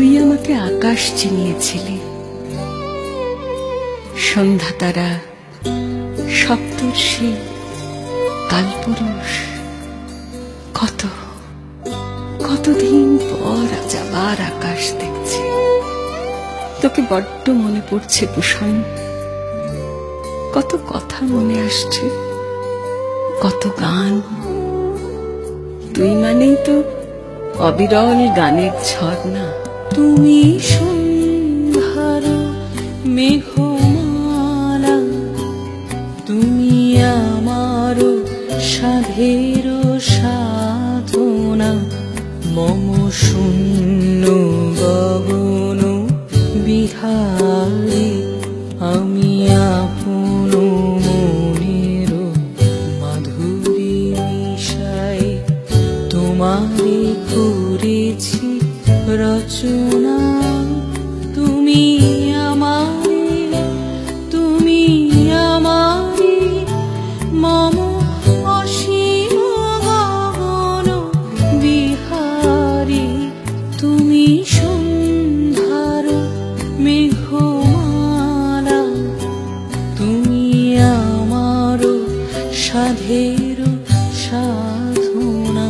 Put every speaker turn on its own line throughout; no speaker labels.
তুই আমাকে আকাশ চিনিয়েছিলি, সন্ধ্যা তারা, সপ্তর্ষি, কালপুরুষ। কত কতদিন পর আজ আবার আকাশ দেখছি। তোকে বড্ড মনে পড়ছে কুসুম, কত কথা মনে আসছে, কত গান। তুই মানেই তো অবিরল গানের ঝর্ণা।
তুমি সন্ধ্যার মেঘমালা, তুমি আমার সাধের সাধনা। মম শূন্য গগন বিহারী, আমি আপন মনের মাধুরী মিশাই তোমারে করেছি রচনা। তুমি আমারে, তুমি আমারে, মম অসীম গগন বিহারী। তুমি সন্ধ্যার মেঘমালা, তুমি আমার সাধের সাধনা।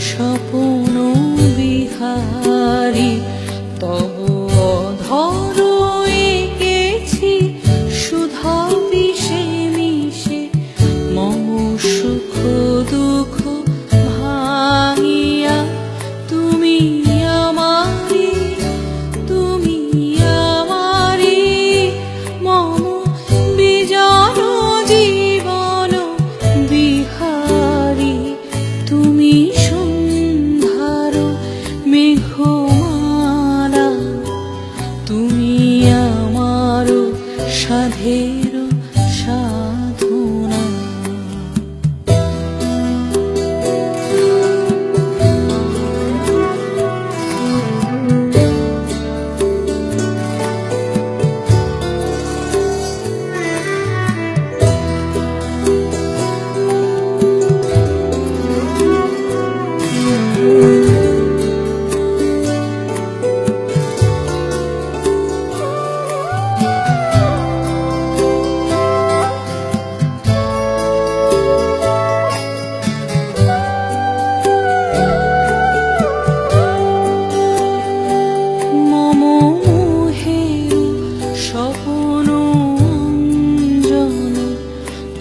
স্বপন বিহারী, তব অধর এঁকেছি সুধা বিষে মিশে। মম সুখ দুঃখ ভাঙিয়া তুমি আমারি, তুমি আমারি। মম বিজন জীবন বিহারী, তুমি সন্ধ্যার মেঘমালা, তুমি আমার সাধের সাধনা।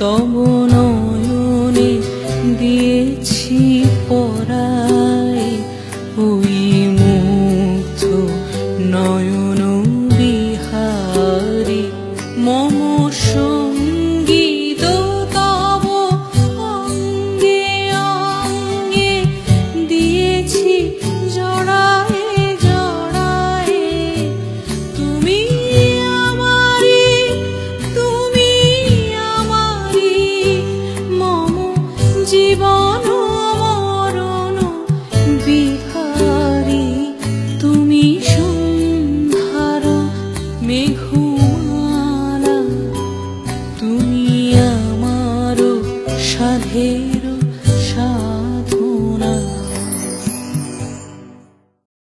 তব নয়নে দিয়েছি পরাই, ওই মুগ্ধ নয়ন বিহারী। মম সঙ্গীত তব অঙ্গে অঙ্গে দিয়েছি জড়ায়ে জড়ায়ে। তুমি আমারি, তুমি আমারি, মম জীবন মরণ বিহারী। তুমি সন্ধ্যার মেঘ